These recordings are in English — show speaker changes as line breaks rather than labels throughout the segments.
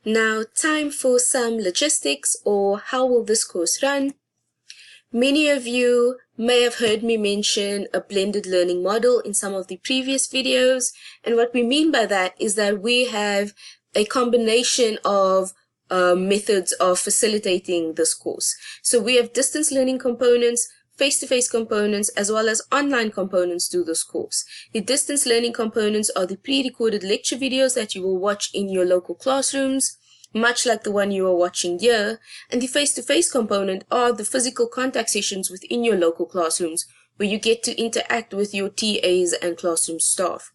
Now, time for some logistics, or how will this course run? Many of you may have heard me mention a blended learning model in some of the previous videos, and what we mean by that is that we have a combination of methods of facilitating this course. So we have distance learning components, face-to-face components, as well as online components to this course. The distance learning components are the pre-recorded lecture videos that you will watch in your local classrooms, much like the one you are watching here, and the face-to-face component are the physical contact sessions within your local classrooms where you get to interact with your TAs and classroom staff.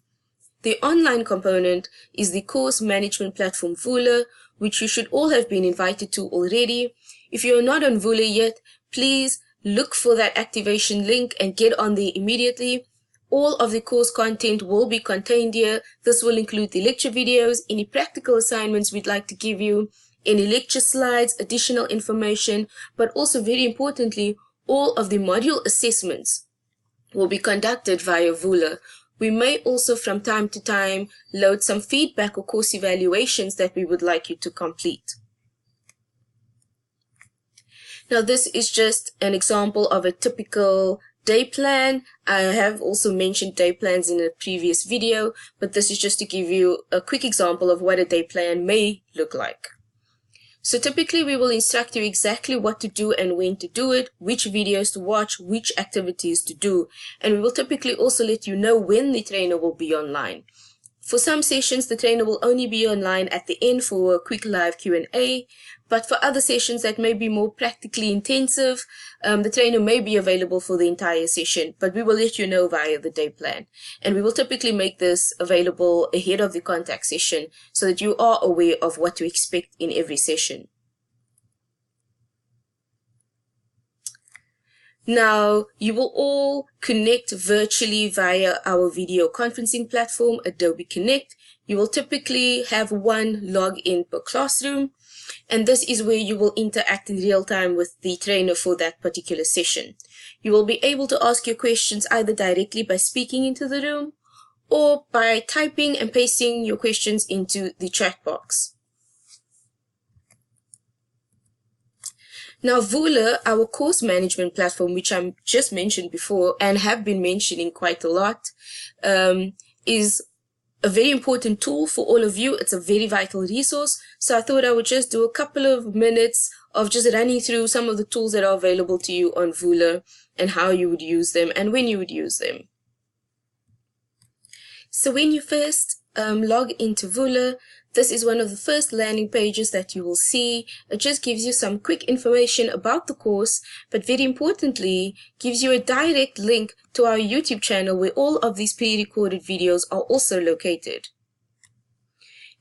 The online component is the course management platform Voula, which you should all have been invited to already. If you're not on Voula yet, please look for that activation link and get on there immediately. All of the course content will be contained here. This will include the lecture videos, any practical assignments we'd like to give you, any lecture slides, additional information, but also very importantly, all of the module assessments will be conducted via Voula. We may also from time to time load some feedback or course evaluations that we would like you to complete. Now, this is just an example of a typical day plan. I have also mentioned day plans in a previous video, but this is just to give you a quick example of what a day plan may look like. So typically we will instruct you exactly what to do and when to do it, which videos to watch, which activities to do, and we will typically also let you know when the trainer will be online. For some sessions, the trainer will only be online at the end for a quick live Q&A, but for other sessions that may be more practically intensive, the trainer may be available for the entire session, but we will let you know via the day plan. And we will typically make this available ahead of the contact session so that you are aware of what to expect in every session. Now, you will all connect virtually via our video conferencing platform, Adobe Connect. You will typically have one login per classroom, and this is where you will interact in real time with the trainer for that particular session. You will be able to ask your questions either directly by speaking into the room or by typing and pasting your questions into the chat box. Now, Voula, our course management platform, which I just mentioned before and have been mentioning quite a lot, is a very important tool for all of you. It's a very vital resource. So I thought I would just do a couple of minutes of just running through some of the tools that are available to you on Voula and how you would use them and when you would use them. So when you first log into Voula, this is one of the first landing pages that you will see. It just gives you some quick information about the course, but very importantly, gives you a direct link to our YouTube channel where all of these pre-recorded videos are also located.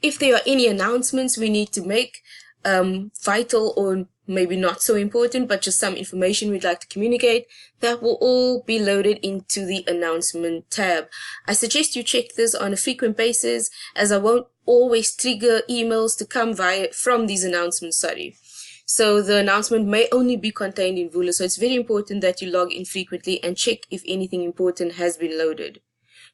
If there are any announcements we need to make, vital or maybe not so important, but just some information we'd like to communicate, that will all be loaded into the announcement tab. I suggest you check this on a frequent basis, as I won't always trigger emails to come from these announcements, So the announcement may only be contained in Voula, so it's very important that you log in frequently and check if anything important has been loaded.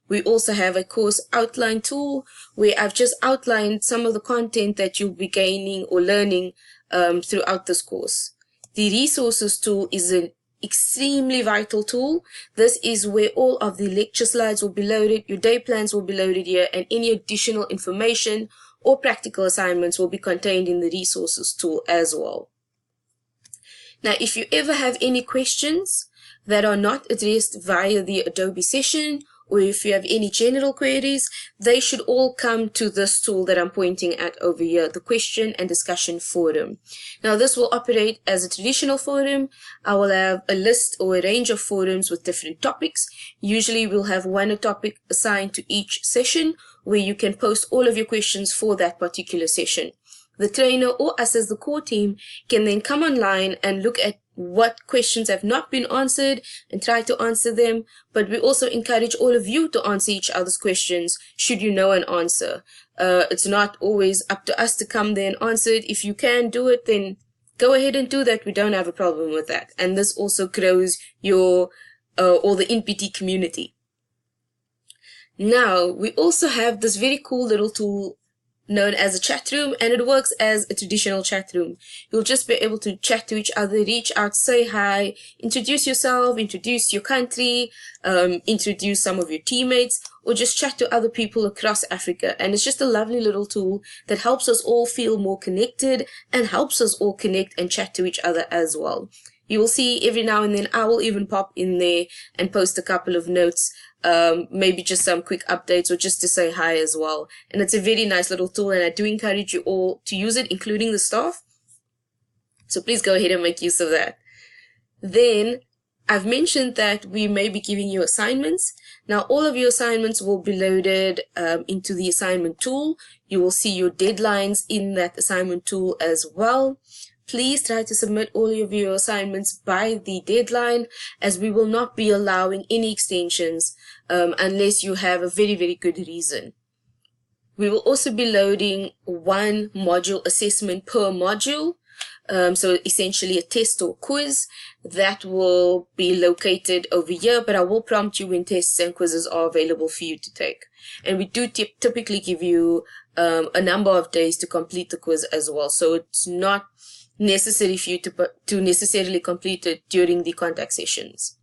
We also have a course outline tool where I've just outlined some of the content that you'll be gaining or learning throughout this course. The resources tool is an extremely vital tool. This is where all of the lecture slides will be loaded, your day plans will be loaded here, and any additional information or practical assignments will be contained in the resources tool as well. Now, if you ever have any questions that are not addressed via the Adobe session, or if you have any general queries, they should all come to this tool that I'm pointing at over here, the question and discussion forum. Now, this will operate as a traditional forum. I will have a list or a range of forums with different topics. Usually we'll have one topic assigned to each session where you can post all of your questions for that particular session. The trainer or us as the core team can then come online and look at what questions have not been answered and try to answer them, but we also encourage all of you to answer each other's questions should you know an answer. It's not always up to us to come there and answer it. If you can do it, then go ahead and do that. We don't have a problem with that. And this also grows your or the NPT community. Now, we also have this very cool little tool known as a chat room, and it works as a traditional chat room. You'll just be able to chat to each other, reach out, say hi, introduce yourself, introduce your country, introduce some of your teammates, or just chat to other people across Africa. And it's just a lovely little tool that helps us all feel more connected and helps us all connect and chat to each other as well. You will see every now and then I will even pop in there and post a couple of notes, maybe just some quick updates or just to say hi as well. And it's a very nice little tool, and I do encourage you all to use it, including the staff. So please go ahead and make use of that. Then I've mentioned that we may be giving you assignments. Now all of your assignments will be loaded into the assignment tool. You will see your deadlines in that assignment tool as well. Please try to submit all of your assignments by the deadline, as we will not be allowing any extensions unless you have a very, very good reason. We will also be loading one module assessment per module. So essentially a test or quiz that will be located over here, but I will prompt you when tests and quizzes are available for you to take. And we do typically give you a number of days to complete the quiz as well. So it's not necessary for you to necessarily complete it during the contact sessions.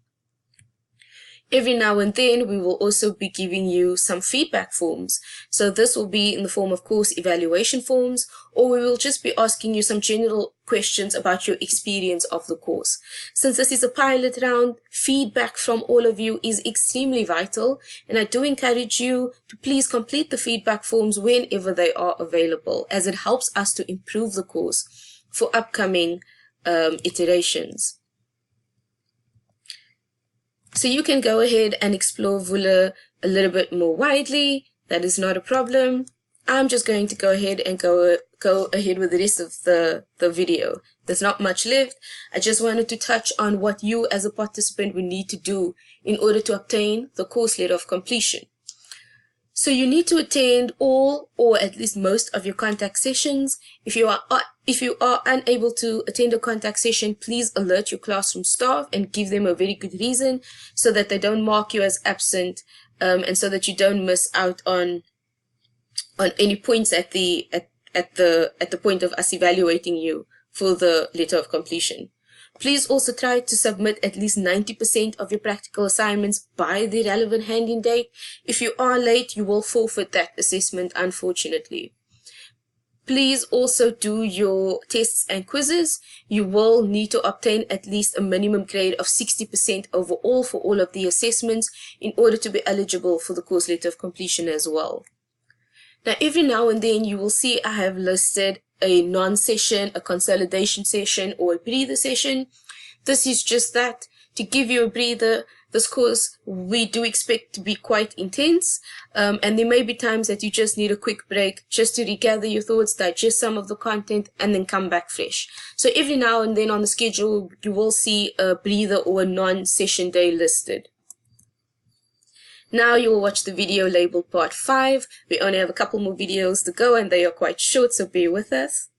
Every now and then we will also be giving you some feedback forms. So this will be in the form of course evaluation forms, or we will just be asking you some general questions about your experience of the course. Since this is a pilot round, feedback from all of you is extremely vital, and I do encourage you to please complete the feedback forms whenever they are available, as it helps us to improve the course for upcoming iterations. So you can go ahead and explore Voula a little bit more widely. That is not a problem. I'm just going to go ahead and go ahead with the rest of the video. There's not much left. I just wanted to touch on what you as a participant would need to do in order to obtain the course letter of completion. So you need to attend all or at least most of your contact sessions. If you are unable to attend a contact session, please alert your classroom staff and give them a very good reason so that they don't mark you as absent, and so that you don't miss out on any points at the point of us evaluating you for the letter of completion. Please also try to submit at least 90% of your practical assignments by the relevant handing date. If you are late, you will forfeit that assessment, unfortunately. Please also do your tests and quizzes. You will need to obtain at least a minimum grade of 60% overall for all of the assessments in order to be eligible for the course letter of completion as well. Now, every now and then you will see I have listed a non-session, a consolidation session, or a breather session. This is just that, to give you a breather. This course we do expect to be quite intense, and there may be times that you just need a quick break just to regather your thoughts, digest some of the content, and then come back fresh. So every now and then on the schedule you will see a breather or a non-session day listed. Now you will watch the video labeled part 5. We only have a couple more videos to go and they are quite short, so bear with us.